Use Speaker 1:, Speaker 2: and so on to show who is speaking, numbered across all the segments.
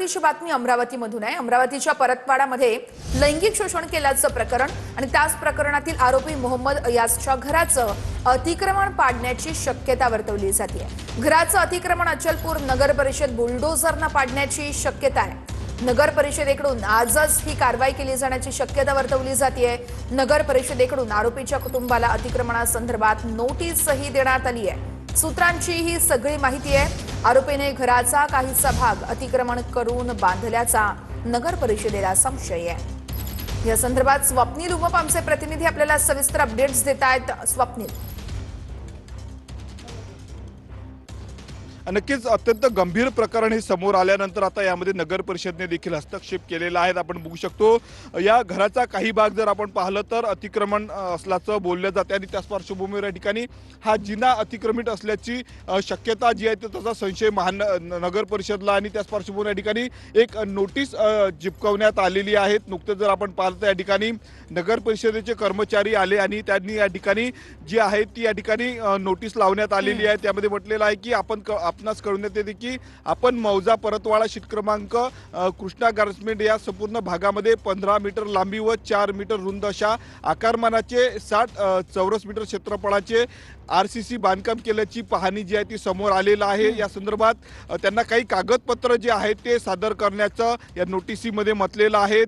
Speaker 1: विशेष बातमी अमरावतीमधून आहे। अमरावतीच्या परतवाडामध्ये लैंगिक शोषण केल्याचं प्रकरण आणि त्याच प्रकरणातील आरोपी मोहम्मद अयाजच्या घराचं अतिक्रमण पाडण्याची शक्यता वर्तवली जाते। घराचं अतिक्रमण अचलपूर नगर परिषद बुलडोझरनं पाडण्याची शक्यता आहे। नगर परिषदेकडून आजच ही कारवाई केली जाण्याची शक्यता वर्तवली जाते। नगर परिषदेकडून आरोपीच्या कुटुंबाला अतिक्रमणासंदर्भात नोटीसही देण्यात आली आहे। सूत्रांची ही सगळी माहिती आहे। आरोपीने घराचा काहीसा भाग अतिक्रमण करून बांधल्याचा नगर परिषदेला संशय आहे। या संदर्भात स्वप्नील उमप आमचे प्रतिनिधी आपल्याला सविस्तर अपडेट्स देत आहेत। स्वप्नील,
Speaker 2: नक्कीच अत्यंत गंभीर प्रकरण हे समोर आल्यानंतर आता यामध्ये नगर परिषदेने देखील हस्तक्षेप केलेला आहे। आपण बघू शकतो या घराचा काही भाग जर आपण पाहिलं तर अतिक्रमण असल्याचं बोललं जाते आणि त्याच पार्श्वभूमीवर या ठिकाणी हा जिना अतिक्रमित असल्याची शक्यता जी आहे त्याचा संशय नगर परिषदला आणि त्याच पार्श्वभूमीवर या ठिकाणी एक नोटीस चिपकवण्यात आलेली आहे। नुकतेच जर आपण पाहिलं तर या ठिकाणी नगर परिषदेचे कर्मचारी आले आणि त्यांनी या ठिकाणी जी आहे ती या ठिकाणी नोटीस लावण्यात आलेली आहे। त्यामध्ये म्हटलेलं आहे की आपणास कळवण्यात येते की आपण मौजा परतवाडा शीट क्रमांक कृष्णा गार्मेंट या संपूर्ण भागामध्ये 15 मीटर लांबी व 4 मीटर रुंद अशा आकारमानाचे 60 चौरस मीटर क्षेत्रफळाचे आरसीसी बांधकाम केल्याची पाहणी जी आहे ती समोर आलेला आहे। या संदर्भात त्यांना काही कागदपत्र जे आहेत ते सादर करण्याचं या नोटिसीमध्ये म्हटलेलं आहे।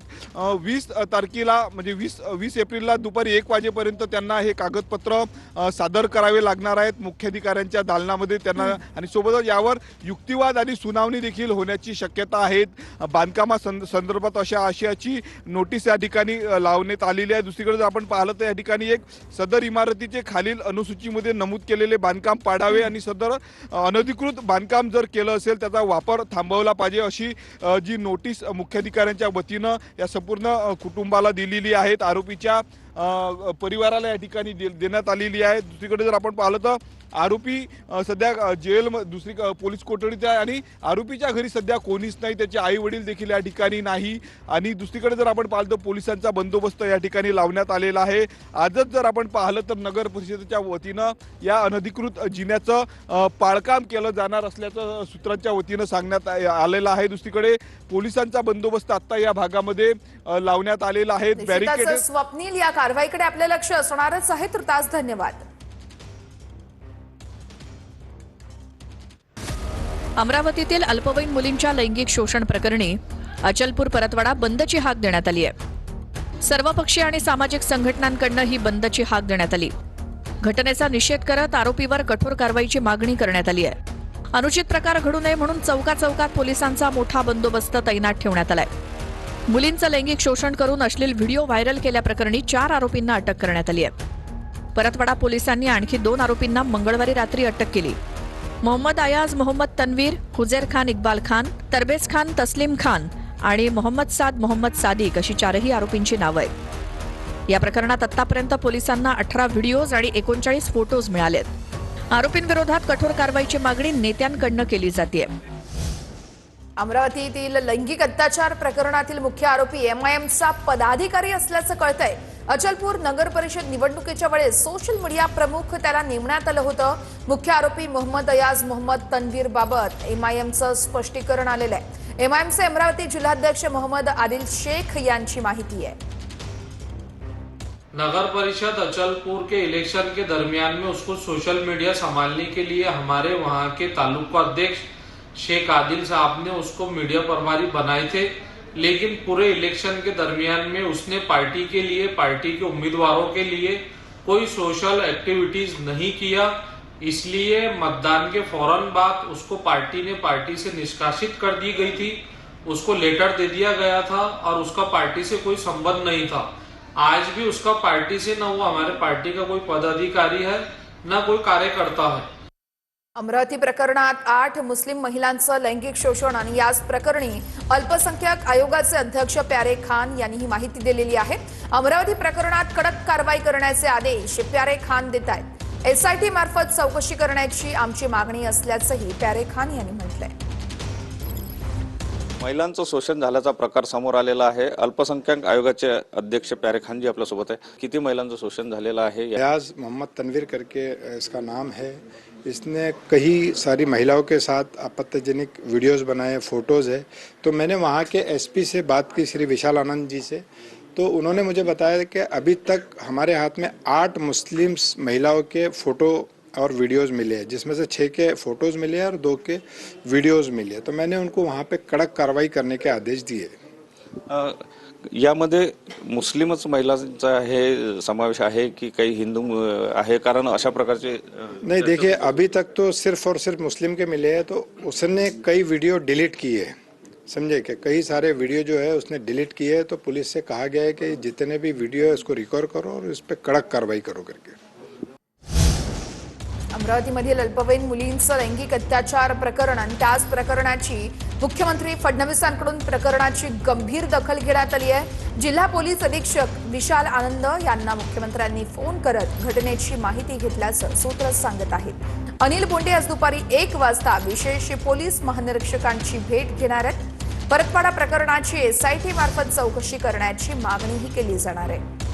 Speaker 2: 20 तारखेला म्हणजे 20 एप्रिलला दुपारी 1 वाजेपर्यंत त्यांना हे कागदपत्र सादर करावे लागणार आहेत मुख्याधिकाऱ्यांच्या दालनामध्ये त्यांना, आणि सोबतच यावर युक्तिवाद आणि सुनावणी देखील होण्याची शक्यता आहे। बांधकामा संदर्भात अशा आशयाची नोटीस या ठिकाणी लावण्यात आलेली आहे। दुसरीकडे जर आपण पाहिलं तर या ठिकाणी एक सदर इमारतीचे खालील अनुसूचीमध्ये नमूद केलेले बांधकाम पाडावे आणि सदर अनधिकृत बांधकाम जर केलं असेल त्याचा वापर थांबवला पाहिजे अशी जी नोटीस मुख्याधिकाऱ्यांच्या वतीनं या संपूर्ण कुटुंबाला दिलेली आहे। आरोपीच्या परिवाराला या ठिकाणी देण्यात आलेली आहे। दुसरीकडे जर आपण पाहिलं तर आरोपी सध्या जेल दुसरी पोलीस कोठडीत आहे आणि आरोपीच्या घरी सध्या कोणीच नाही, त्याचे आई वडील देखील या ठिकाणी नाही। आणि दुसरीकडे जर आपण पाहिलं तर पोलिसांचा बंदोबस्त या ठिकाणी लावण्यात आलेला आहे। आजच जर आपण पाहिलं तर नगर परिषदेच्या वतीनं या अनधिकृत जिन्याचं पाळकाम केलं जाणार असल्याचं सूत्रांच्या वतीनं सांगण्यात आलेलं आहे। दुसरीकडे पोलिसांचा बंदोबस्त आता या भागामध्ये लावण्यात आलेला आहे।
Speaker 1: बॅरिकेड स्वप्नील, या कारवाईकडे आपलं लक्ष असणारच आहे। तुर्तास धन्यवाद।
Speaker 3: अमरावतीतील अल्पवयीन मुलींच्या लैंगिक शोषण प्रकरणी अचलपूर परतवाडा बंदची हाक देण्यात आली आहे। सर्वपक्षीय आणि सामाजिक संघटनांकडून ही बंदची हाक देण्यात आली। घटनेचा निषेध करत आरोपीवर कठोर कारवाईची मागणी करण्यात आली आहे। अनुचित प्रकार घडू नये म्हणून चौकात पोलिसांचा मोठा बंदोबस्त तैनात ठेवण्यात आलाय। मुलींचं लैंगिक शोषण करून अश्लील व्हिडिओ व्हायरल केल्याप्रकरणी 4 आरोपींना अटक करण्यात आली आहे। परतवाडा पोलिसांनी आणखी 2 आरोपींना मंगळवारी रात्री अटक केली। मोहम्मद अयाज, मोहम्मद तन्वीर, हुजेर खान इक्बाल खान, तरबेज खान तस्लीम खान आणि मोहम्मद सादिक अशी 4ही आरोपींची नावं आहेत। या प्रकरणात आतापर्यंत पोलिसांना 18 व्हिडिओज आणि 39 फोटोज मिळालेत। आरोपींविरोधात कठोर कारवाईची मागणी नेत्यांकडून केली जाते।
Speaker 1: अमरावतीतील लैंगिक अत्याचार प्रकरणातील मुख्य आरोपी एमआयएमचा पदाधिकारी असल्याचं कळतंय। अचलपूर नगर परिषद निवडणुकीच्या वेळेस सोशल मीडिया प्रमुख त्याला नेमण्यात आलं होतं। मुख्य आरोपी मोहम्मद अयाज, मोहम्मद तन्वीर बाबत एमआयएमचं स्पष्टीकरण आलेलं आहे। एमआयएमचे अमरावती जिल्हाध्यक्ष मोहम्मद आदिल शेख यांची माहिती है।
Speaker 4: नगर परिषद अचलपुर के इलेक्शन के दरमियान में उसको सोशल मीडिया संभालने के लिए हमारे वहां के तालुका अध्यक्ष शेख आदिल साहब ने उसको मीडिया प्रभारी बनाए थे, लेकिन पूरे इलेक्शन के दरमियान में उसने पार्टी के लिए, पार्टी के उम्मीदवारों के लिए कोई सोशल एक्टिविटीज नहीं किया। इसलिए मतदान के फौरन बाद उसको पार्टी से निष्कासित कर दी गई थी। उसको लेटर दे दिया गया था और उसका पार्टी से कोई संबंध नहीं था। आज भी उसका पार्टी से न वो हमारे पार्टी का कोई पदाधिकारी है न कोई कार्यकर्ता है।
Speaker 1: अमरावती प्रकरणात 8 मुस्लिम महिलांचं लैंगिक शोषण आणि याच प्रकरणी अल्पसंख्याक आयोगाचे अध्यक्ष प्यारे खान यांनी ही माहिती दिलेली आहे। अमरावती प्रकरणात कडक कारवाई करण्याचे आदेश प्यारे खान देत आहेत। एसआयटी मार्फत चौकशी करण्याची आमची मागणी असल्याचंही प्यारे खान यांनी म्हटलंय।
Speaker 5: महिलांचं शोषण झाल्याचा प्रकार समोर आलेला आहे। अल्पसंख्याक आयोगाचे अध्यक्ष प्यारे खान जी आपल्यासोबत आहे। किती महिलांचं शोषण झालेलं आहे?
Speaker 6: अयाज मोहम्मद तनवीर करके इसका नाम है। इसने कई सारी महिलाओं के साथ आपत्तिजनक वीडियोस बनाए, फोटोज़ है। तो मैंने वहाँ के एसपी से बात की, श्री विशाल आनंद जी से, तो उन्होंने मुझे बताया कि अभी तक हमारे हाथ में 8 मुस्लिम महिलाओं के फ़ोटो और वीडियोस मिले हैं, जिसमें से 6 के फ़ोटोज़ मिले हैं और 2 के वीडियोस मिले हैं। तो मैंने उनको वहाँ पे कड़क कार्रवाई करने के आदेश दिए।
Speaker 5: यामध्ये मुस्लिमच महिलांचा हे समावेश आहे की काही हिंदू आहे? कारण अशा प्रकारचे
Speaker 6: नहीं, देखिए अभी तक तो सिर्फ और सिर्फ मुस्लिम के मिले हैं। तो उसने कई वीडियो डिलीट किए हैं, समझे कि कई सारे वीडियो जो है उसने डिलीट किए हैं। तो पुलिस से कहा गया है कि जितने भी वीडियो है उसको रिकवर करो और इस पर कड़क कार्रवाई करो करके।
Speaker 1: अमरावतीमधील अल्पवयीन मुलींचं लैंगिक अत्याचार प्रकरण आणि त्याच प्रकरणाची मुख्यमंत्री फडणवीसांकडून प्रकरणाची गंभीर दखल घेण्यात आली आहे। जिल्हा पोलीस अधीक्षक विशाल आनंद यांना मुख्यमंत्र्यांनी फोन करत घटनेची माहिती घेतल्याचं सूत्र सांगत आहेत। अनिल बोंडे आज दुपारी 1 वाजता विशेष पोलीस महानिरीक्षकांची भेट घेणार आहेत। परतवाडा प्रकरणाची SIT मार्फत चौकशी करण्याची मागणीही केली जाणार आहे।